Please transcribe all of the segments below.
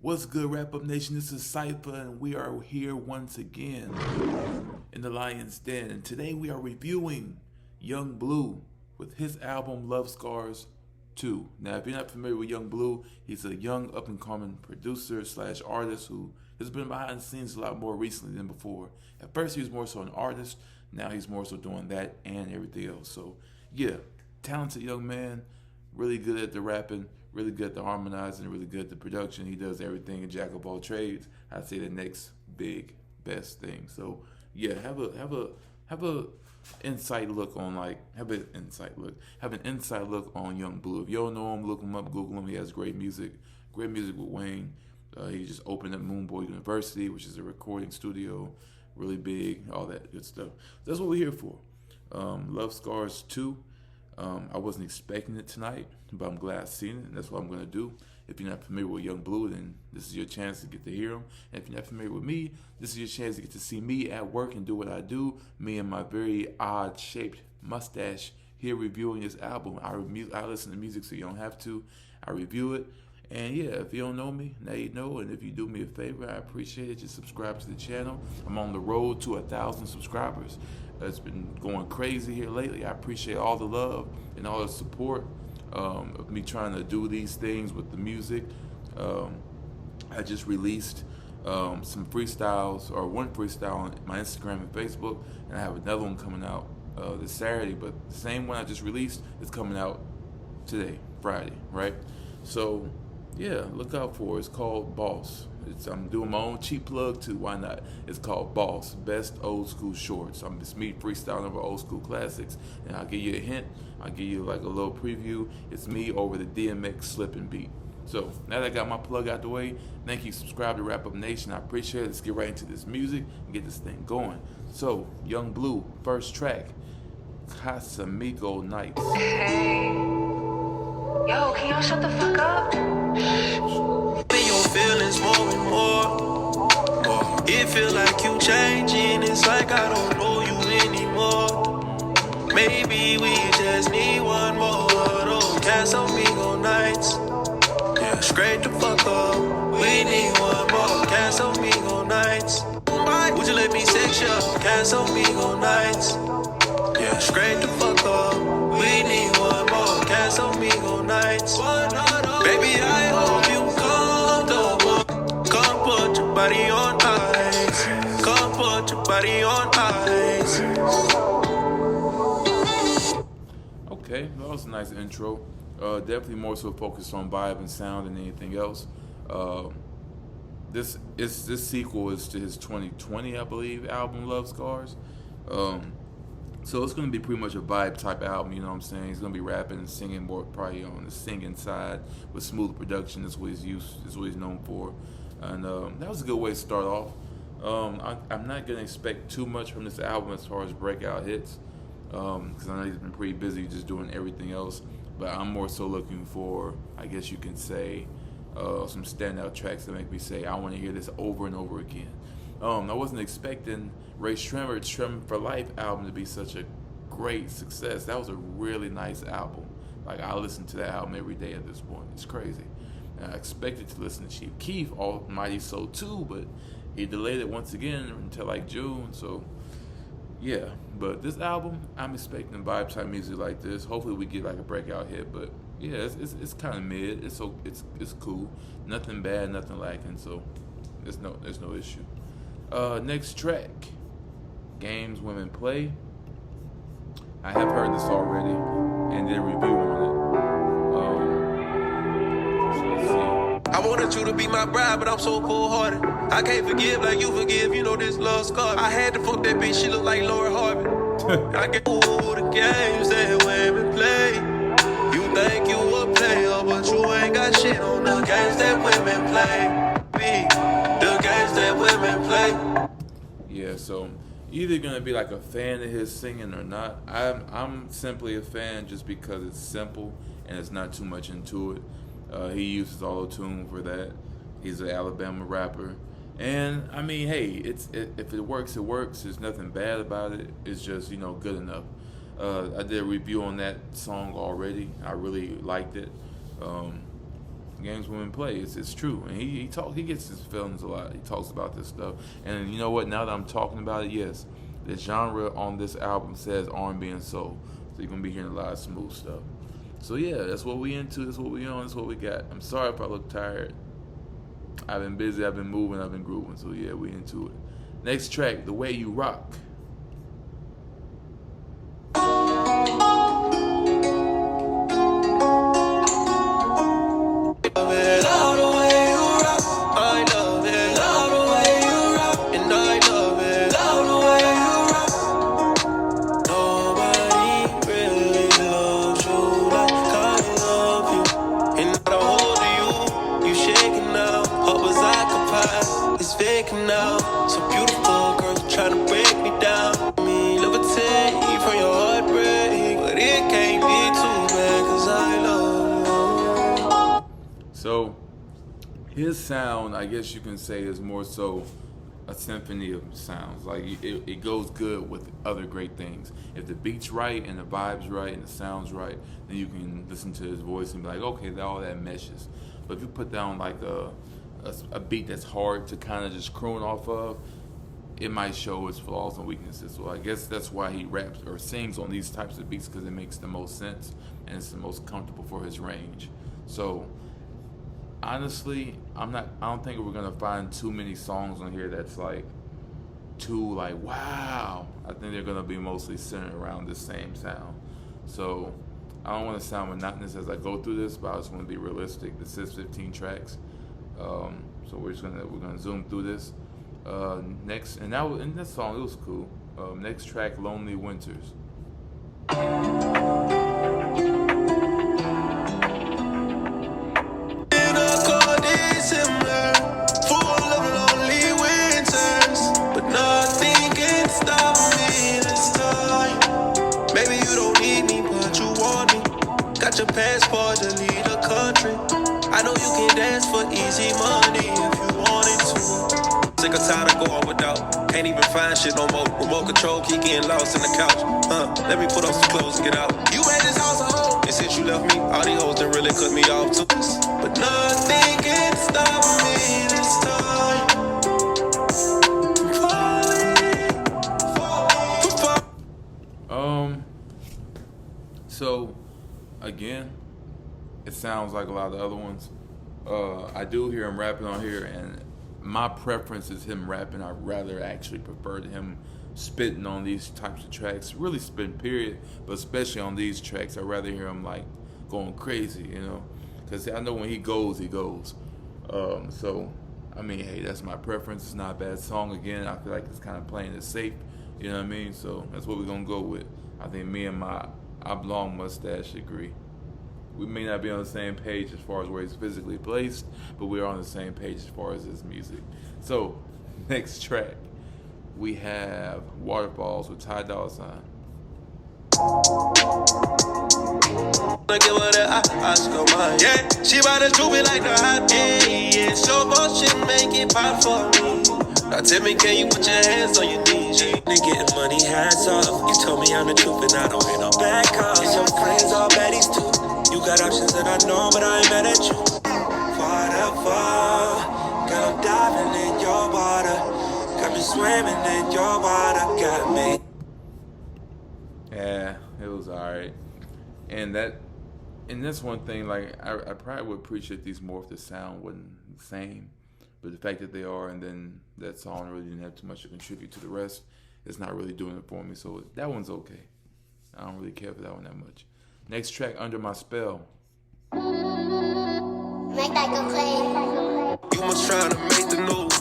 What's good, Wrap Up Nation? This is Cypher, and we are here once again in the Lion's Den. And today we are reviewing Young Bleu with his album Love Scars 2. Now, if you're not familiar with Young Bleu, he's a young up-and-coming producer slash artist who has been behind the scenes a lot more recently than before. At first, he was more so an artist. Now he's more so doing that and everything else. So, yeah, talented young man, really good at the rapping, really good at the harmonizing, really good at the production. He does everything, a jack of all trades. I'd say the next big best thing. So yeah, have an inside look on have an inside look on Young Bleu. If you don't know him, look him up, Google him. He has great music with Wayne. He just opened up Moonboy University, which is a recording studio, really big, all that good stuff. That's what we're here for. Love Scars 2. I wasn't expecting it tonight, but I'm glad I've seen it, and that's what I'm going to do. If you're not familiar with Young Bleu, then this is your chance to get to hear him. And if you're not familiar with me, this is your chance to get to see me at work and do what I do. Me and my very odd-shaped mustache here reviewing this album. I listen to music so you don't have to. I review it. And yeah, if you don't know me, now you know. And if you do me a favor, I appreciate it. Just subscribe to the channel. I'm on the road to 1,000 subscribers. It's been going crazy here lately. I appreciate all the love and all the support of me trying to do these things with the music. I just released some freestyles, or one freestyle on my Instagram and Facebook, and I have another one coming out this Saturday. But the same one I just released is coming out today, Friday, right? So yeah, look out for it. It's called Boss. I'm doing my own cheap plug too. Why not? It's called Boss, Best Old School Shorts. It's me freestyling over old school classics, and I'll give you a hint. I'll give you like a little preview. It's me over the DMX slipping beat. So now that I got my plug out the way, thank you. Subscribe to Wrap Up Nation. I appreciate it. Let's get right into this music and get this thing going. So Young Bleu, first track, Casamigo Nights. Hey. Yo, can y'all shut the fuck up? Your feelings more and more. It feel like you changing. It's like I don't know you anymore. Maybe we just need one more of those Casamigo nights. Yeah, straight the fuck up. We need one more Casamigo nights. Would you let me sex you? Casamigo nights. Yeah, straight the fuck up. We need one more Casamigo nights. Baby, I hope you comfortable. Come put your body on ice. Come put your body on ice. Okay, that was a nice intro. Definitely more so focused on vibe and sound than anything else. This sequel is to his 2020, I believe, album Love Scars. So it's going to be pretty much a vibe type album, you know what I'm saying? He's going to be rapping and singing more, probably on the singing side with smooth production. That's what he's known for. And that was a good way to start off. I'm not going to expect too much from this album as far as breakout hits, because I know he's been pretty busy just doing everything else. But I'm more so looking for, I guess you can say, some standout tracks that make me say, I want to hear this over and over again. I wasn't expecting Ray Shremmer's Shremmer for Life album to be such a great success. That was a really nice album. Like, I listen to that album every day at this point. It's crazy. And I expected to listen to Chief Keef, Almighty Soul too, but he delayed it once again until like June. So yeah, but this album, I'm expecting vibe type music like this. Hopefully we get like a breakout hit, but yeah, it's kind of mid. It's cool. Nothing bad, nothing lacking. So there's no issue. Next track, Games Women Play. I have heard this already and did a review on it. So let's see. I wanted you to be my bride, but I'm so cold-hearted. I can't forgive like you forgive, you know this love scar. I had to fuck that bitch, she look like Laura Harvey. I get all the games that women play. You think you a player, but you ain't got shit on the games that women play. The games that women play. Yeah, so either gonna be like a fan of his singing or not. I'm simply a fan just because it's simple and it's not too much into it. He uses auto-tune for that. He's an Alabama rapper, and I mean, hey, if it works, it works. There's nothing bad about it. It's just good enough. I did a review on that song already. I really liked it. games women play. It's true, and he gets his feelings a lot. He talks about this stuff, and you know what? Now that I'm talking about it, yes, the genre on this album says R&B and soul, so you're gonna be hearing a lot of smooth stuff. So yeah, that's what we into. That's what we on. That's what we got. I'm sorry if I look tired. I've been busy. I've been moving. I've been grooving. So yeah, we into it. Next track, The Way You Rock. So, his sound, I guess you can say, is more so a symphony of sounds. Like, it goes good with other great things. If the beat's right and the vibe's right and the sound's right, then you can listen to his voice and be like, okay, all that meshes. But if you put down like a beat that's hard to kind of just croon off of, it might show its flaws and weaknesses. So I guess that's why he raps or sings on these types of beats, because it makes the most sense and it's the most comfortable for his range. So honestly, I don't think we're gonna find too many songs on here that's like too like wow. I think they're gonna be mostly centered around the same sound. So I don't want to sound monotonous as I go through this, but I just want to be realistic. This is 15 tracks, so we're gonna zoom through this. Next, and that song, it was cool. Next track, Lonely Winters. Got your passport to leave the country. I know you can dance for easy money if you wanted to. Sick or tired of going without. Can't even find shit no more. Remote control, keep getting lost in the couch. Let me put on some clothes and get out. You made this house a home. And since you left me, all these hoes done really cut me off too. But nothing can stop me this time. So again, it sounds like a lot of the other ones. I do hear him rapping on here, and my preference is him rapping. I'd rather actually prefer to him spitting on these types of tracks, really spitting period, but especially on these tracks, I'd rather hear him like going crazy, you know, because I know when he goes, he goes. So, I mean, hey, that's my preference. It's not a bad song. Again, I feel like it's kind of playing it safe, you know what I mean? So that's what we're going to go with. I think me and my oblong mustache agree. We may not be on the same page as far as where he's physically placed, but we're on the same page as far as his music. So, next track, we have Waterfalls with Ty Dolla $ign. Yeah, she bout to do it like the hot yeah. Slow motion, make it pop for me. Now tell me, can you put your hands on your knees? They getting money, hats off. You told me I'm the truth, and I don't hear no bad calls. And your friends all baddies too. You got options that I know, but I ain't mad at you. Whatever, girl, I'm diving in your water. Got me swimming in your water, got me. Yeah, it was alright. And that's one thing, like, I probably would appreciate these more if the sound wasn't the same. But the fact that they are, and then that song really didn't have too much to contribute to the rest, it's not really doing it for me. So that one's okay. I don't really care for that one that much. Next track, Under My Spell. Make that go play. You must try to make the news.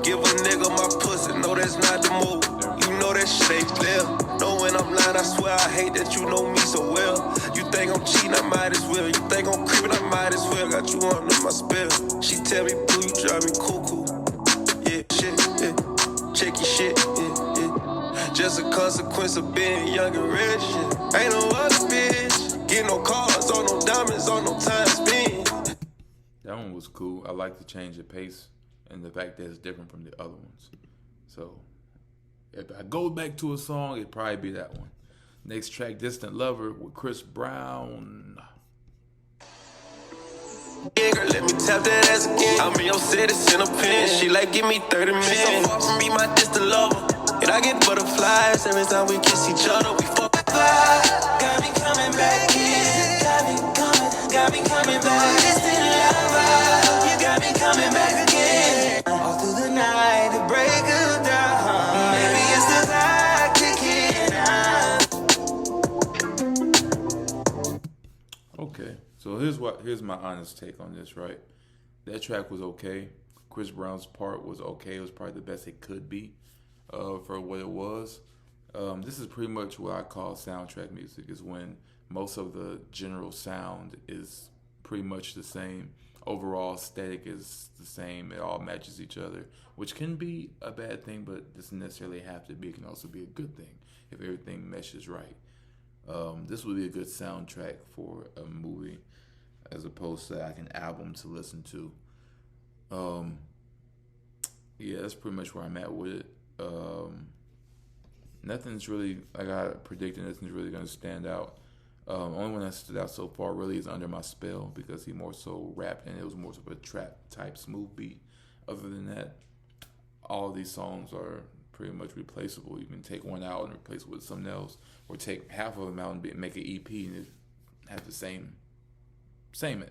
Give a nigga my pussy, no, that's not the move. You know that shit ain't clear. Know when I'm lying, I swear I hate that you know me so well. You think I'm cheating, I might as well. You think I'm creeping, I might as well. Got you under my spell. She tell me, Blue, you drive me cuckoo. Yeah, shit, yeah. Check your shit, yeah, yeah. Just a consequence of being young and rich, yeah. Ain't no other bitch. Get no cars, or no diamonds, or no time spent. That one was cool. I like the change of pace and the fact that it's different from the other ones. So if I go back to a song, it'd probably be that one. Next track, Distant Lover with Chris Brown. Yeah, again, girl, let me tap that ass again. I'm in your city, in a pen. She like, give me 30 minutes. She so far from me, my distant lover. And I get butterflies every time we kiss each other. We fuck. Got me coming back in. Got me coming back. Distant lover, you got me coming back again. All through the night, the break of dawn. Maybe it's the clock ticking. Okay, so here's my honest take on this, right? That track was okay. Chris Brown's part was okay. It was probably the best it could be for what it was. This is pretty much what I call soundtrack music, is when most of the general sound is pretty much the same. Overall aesthetic is the same. It all matches each other, which can be a bad thing, but doesn't necessarily have to be. It can also be a good thing if everything meshes right. This would be a good soundtrack for a movie as opposed to like an album to listen to. Yeah, that's pretty much where I'm at with it. Nothing's really, like I predicted, nothing's really going to stand out. Only one that stood out so far really is Under My Spell, because he more so rapped and it was more of a trap type smooth beat. Other than that, all of these songs are pretty much replaceable. You can take one out and replace it with something else, or take half of them out and make an EP and it have the same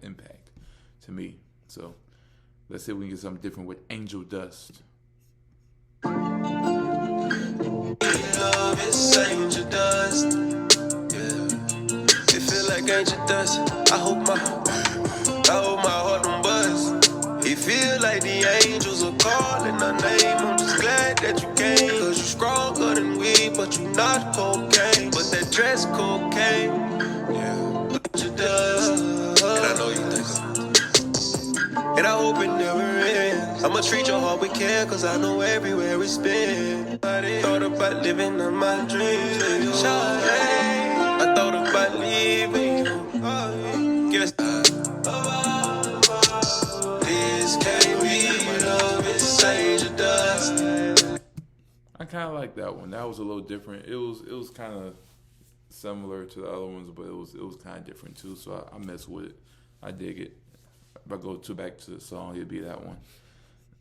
impact to me. So let's see if we can get something different with Angel Dust. Love is angel dust. Yeah. It feel like angel dust. I hope my heart don't buzz. It feel like the angels are calling our name. I'm just glad that you came. Cause you stronger than we, but you not cocaine. But that dress cocaine. Yeah. Angel dust. And I know you think so. And I hope it never ends. I'ma treat your heart with care, cause I know everywhere it's been. I thought about living on my dreams. I thought about leaving you. Guess this can't be love, it's angel dust. I kind of like that one. That was a little different. It was kind of similar to the other ones, but it was kind of different too. So I mess with it. I dig it. If I go back to the song, it'd be that one.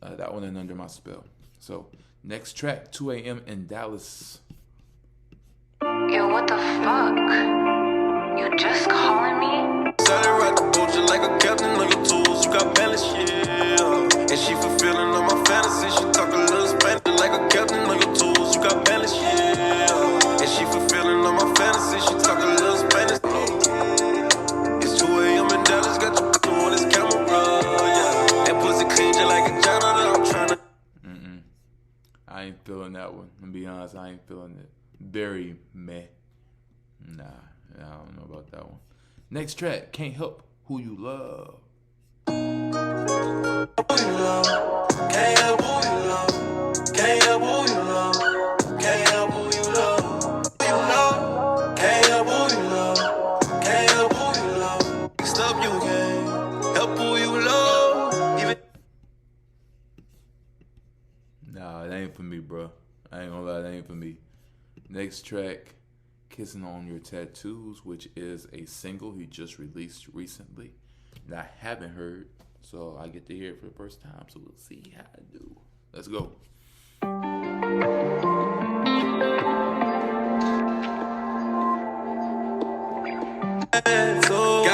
That one and Under My Spell. So, next track, 2 a.m. in Dallas. Yo, what the fuck? You just calling me? Started rock the boat just like a captain on your tools. You got balance, yeah. And she fulfilling all my fantasies. She talk a little Spanish like a captain on your tools. You got balance, yeah. And she fulfilling all my fantasies. She talk a little Spanish. It's 2 a.m. in Dallas. Got you on this camera, yeah. And pussy clean just like a janitor. I'm trying to. I ain't feeling that one. To be honest, I ain't feeling it. Very meh. Nah, I don't know about that one. Next track, Can't Help Who You Love. Can't help who you love. Can't help who you love. Can't help who you love. Can't help who you love. Can't help who you love. Stop, you can't help who you love. Even Nah, it ain't for me, bro. I ain't gonna lie, that ain't for me. Next track, Kissing on Your Tattoos, which is a single he just released recently that I haven't heard, so I get to hear it for the first time, so we'll see how I do. Let's go.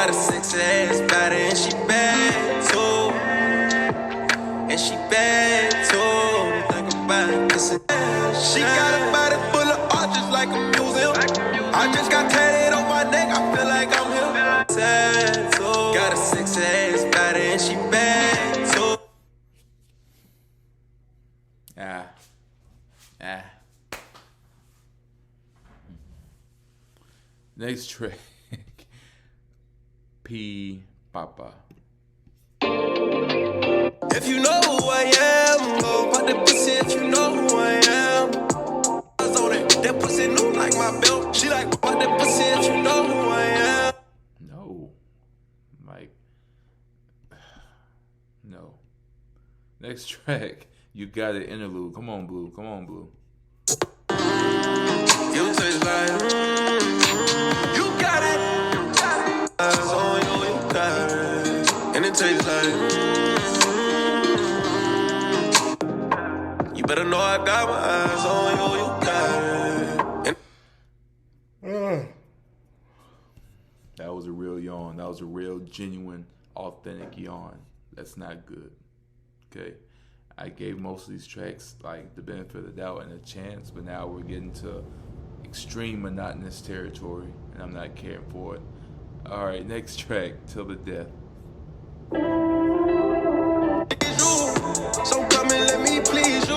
got a sexy ass body and she bad too. And she bad too. Think about it, kissing. She got a body full of art just like a museum. I just got tatted on my neck, I feel like I'm him. Tattoo. Got a sexy ass body and she bad too. Next track, P. Papa. If you know who I am, go pop that pussy if you know who I am. So that pussy new like my belt. She like pop that pussy if you know who I am. No. Like, no. Next track, You Got It Interlude. Come on, Blue. Come on, Blue. You taste like, you got it. Eyes on you, you got it. And it it tastes like. You better know I got my eyes on you, you got it. That was a real yawn. That was a real, genuine, authentic yawn. That's not good. Okay? I gave most of these tracks like the benefit of the doubt and a chance, but now we're getting to extreme monotonous territory, and I'm not caring for it. All right, next track, Till the Death. So come and let me please you.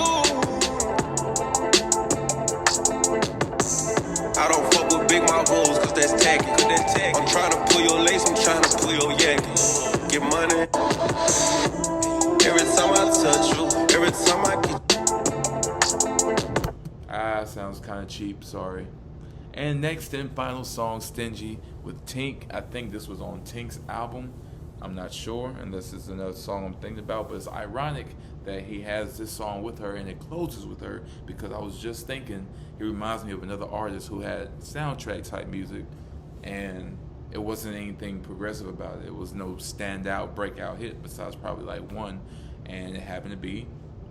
I don't fuck with big mouth hoes cause that's tacky. I'm trying to pull your lace, I'm trying to pull your yak. Get money. Every time I touch you, every time I get. Sounds kind of cheap, sorry. And next and final song, Stingy with Tink. I think this was on Tink's album. I'm not sure, and this is another song I'm thinking about, but it's ironic that he has this song with her and it closes with her, because I was just thinking he reminds me of another artist who had soundtrack type music, and it wasn't anything progressive about it. It was no standout breakout hit besides probably like one, and it happened to be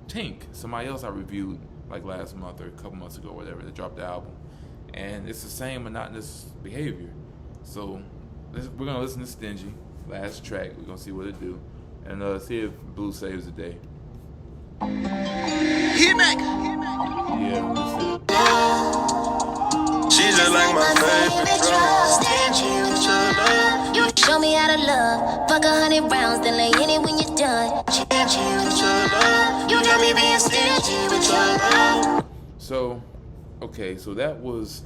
Tink, somebody else I reviewed like last month or a couple months ago, whatever, that dropped the album. And it's the same monotonous behavior. So we're gonna listen to Stingy, last track. We're gonna see what it do, and see if Blue saves the day. Hit back. Yeah, that's it. She's just like my favorite drug. Stingy with your love. You show me how to love. Fuck 100 rounds, then lay in it when you're done. Stingy with your love. You got me being stingy with your love. So, okay, so that was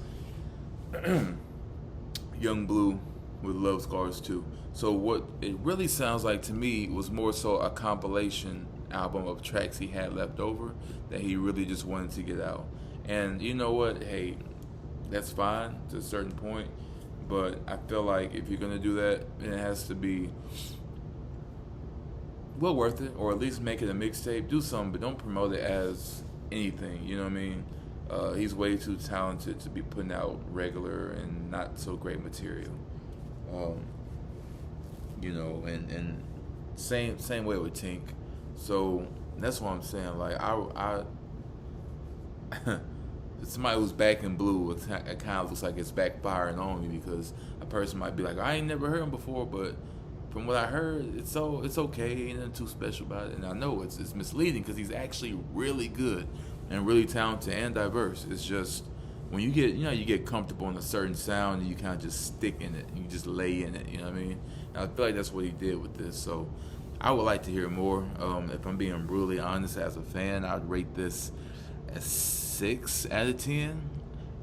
Young Blue with Love Scars 2. So what it really sounds like to me was more so a compilation album of tracks he had left over that he really just wanted to get out. And you know what? Hey, that's fine to a certain point, but I feel like if you're gonna do that, it has to be well worth it, or at least make it a mixtape. Do something, but don't promote it as anything. You know what I mean? He's way too talented to be putting out regular and not so great material. You know, and same way with Tink. So that's what I'm saying. Like I somebody who's back in Blue, it kind of looks like it's backfiring on me, because a person might be like, I ain't never heard him before, but from what I heard, it's okay, ain't nothing too special about it. And I know it's misleading, because he's actually really good and really talented and diverse. It's just when you get comfortable in a certain sound, and you kind of just stick in it, you just lay in it. You know what I mean? And I feel like that's what he did with this. So I would like to hear more. If I'm being brutally honest, as a fan, I'd rate this as 6 out of 10.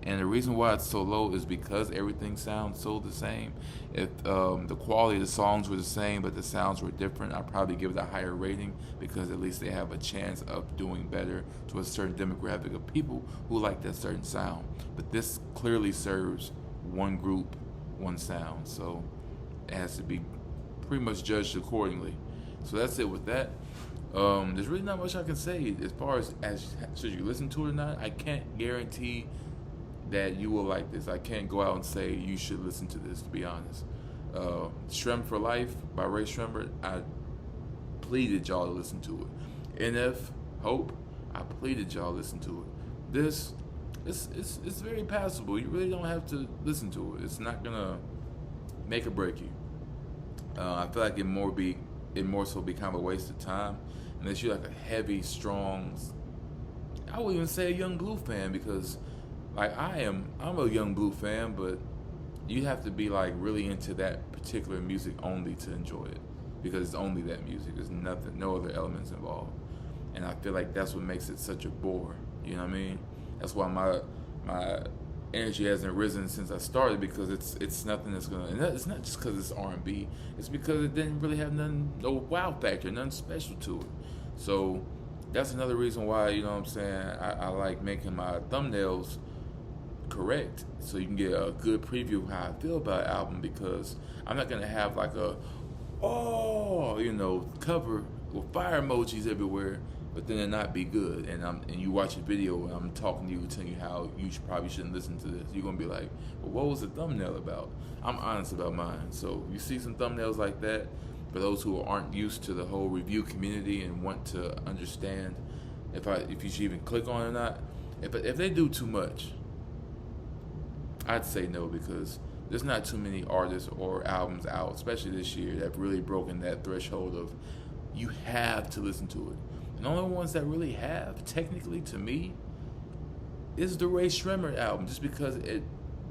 And the reason why it's so low is because everything sounds so the same. If the quality of the songs were the same but the sounds were different, I'd probably give it a higher rating, because at least they have a chance of doing better to a certain demographic of people who like that certain sound. But this clearly serves one group, one sound, so it has to be pretty much judged accordingly. So that's it with that. There's really not much I can say as far as should you listen to it or not. I can't guarantee that you will like this. I can't go out and say you should listen to this, to be honest. Shrem for Life by Ray Shrember, I pleaded y'all to listen to it. NF Hope, I pleaded y'all to listen to it. This it's very passable. You really don't have to listen to it. It's not gonna make or break you. I feel like it more so be kind of a waste of time unless you're like a heavy, strong, I would even say a Young Blue fan, because like I'm a Young Blue fan, but you have to be like really into that particular music only to enjoy it, because it's only that music. There's nothing, no other elements involved, and I feel like that's what makes it such a bore. You know what I mean? That's why my energy hasn't risen since I started, because it's nothing that's gonna. And it's not just because it's R&B. It's because it didn't really have no wow factor, nothing special to it. So that's another reason why, you know what I'm saying, I like making my thumbnails correct, so you can get a good preview of how I feel about an album, because I'm not gonna have like a cover with fire emojis everywhere, but then it not be good, and you watch a video and I'm talking to you, telling you how you probably shouldn't listen to this. You're gonna be like, well, what was the thumbnail about? I'm honest about mine. So you see some thumbnails like that, for those who aren't used to the whole review community and want to understand if you should even click on it or not. If they do too much, I'd say no, because there's not too many artists or albums out, especially this year, that have really broken that threshold of you have to listen to it. And the only ones that really have, technically to me, is the Ray Shremmer album, just because it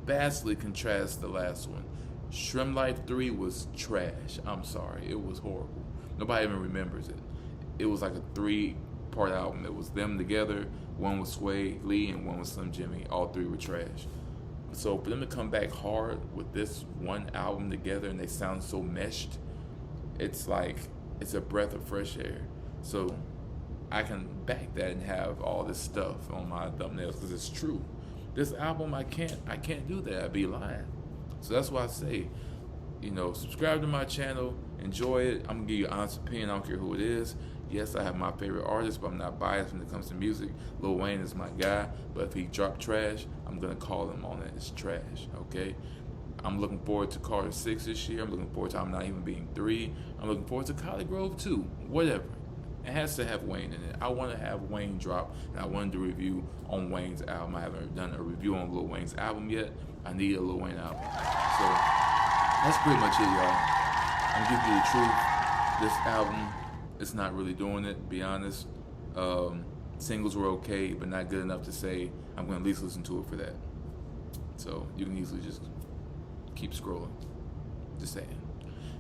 vastly contrasts the last one. Shrem Life 3 was trash. I'm sorry. It was horrible. Nobody even remembers it. It was like a 3-part album. It was them together. One was Sway Lee and one was Slim Jimmy. All 3 were trash. So for them to come back hard with this one album together and they sound so meshed, it's like it's a breath of fresh air. So I can back that and have all this stuff on my thumbnails because it's true. This album, I can't do that. I'd be lying. So that's why I say, subscribe to my channel, enjoy it. I'm gonna give you an honest opinion. I don't care who it is. Yes, I have my favorite artists, but I'm not biased when it comes to music. Lil Wayne is my guy, but if he dropped trash, I'm gonna call him on it. It's trash, okay? I'm looking forward to Carter 6 this year. I'm looking forward to I'm Not Even Being 3. I'm looking forward to College Grove 2. Whatever. It has to have Wayne in it. I want to have Wayne drop, and I wanted to review on Wayne's album. I haven't done a review on Lil Wayne's album yet. I need a Lil Wayne album. So that's pretty much it, y'all. I'm giving you the truth. This album, it's not really doing it, to be honest. Singles were okay, but not good enough to say I'm going to at least listen to it for that. So you can easily just keep scrolling. Just saying.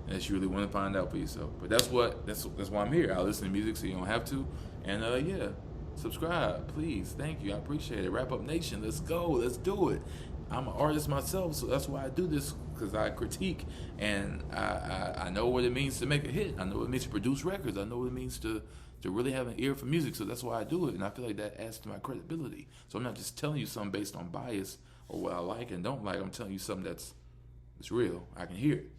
Unless you really want to find out for yourself. But that's why I'm here. I listen to music so you don't have to. And yeah, subscribe, please. Thank you. I appreciate it. Wrap Up Nation, let's go. Let's do it. I'm an artist myself, so that's why I do this, because I critique and I know what it means to make a hit. I know what it means to produce records. I know what it means to really have an ear for music. So that's why I do it, and I feel like that adds to my credibility. So I'm not just telling you something based on bias or what I like and don't like. I'm telling you something that's real. I can hear it.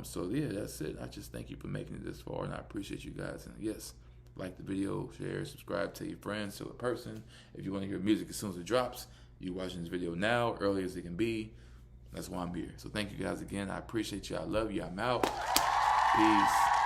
So yeah, that's it. I just thank you for making it this far, and I appreciate you guys. And yes, like the video, share, subscribe, tell your friends, tell a person. If you want to hear music as soon as it drops, you watching this video now, early as it can be. That's why I'm here. So thank you guys again. I appreciate you. I love you. I'm out. Peace.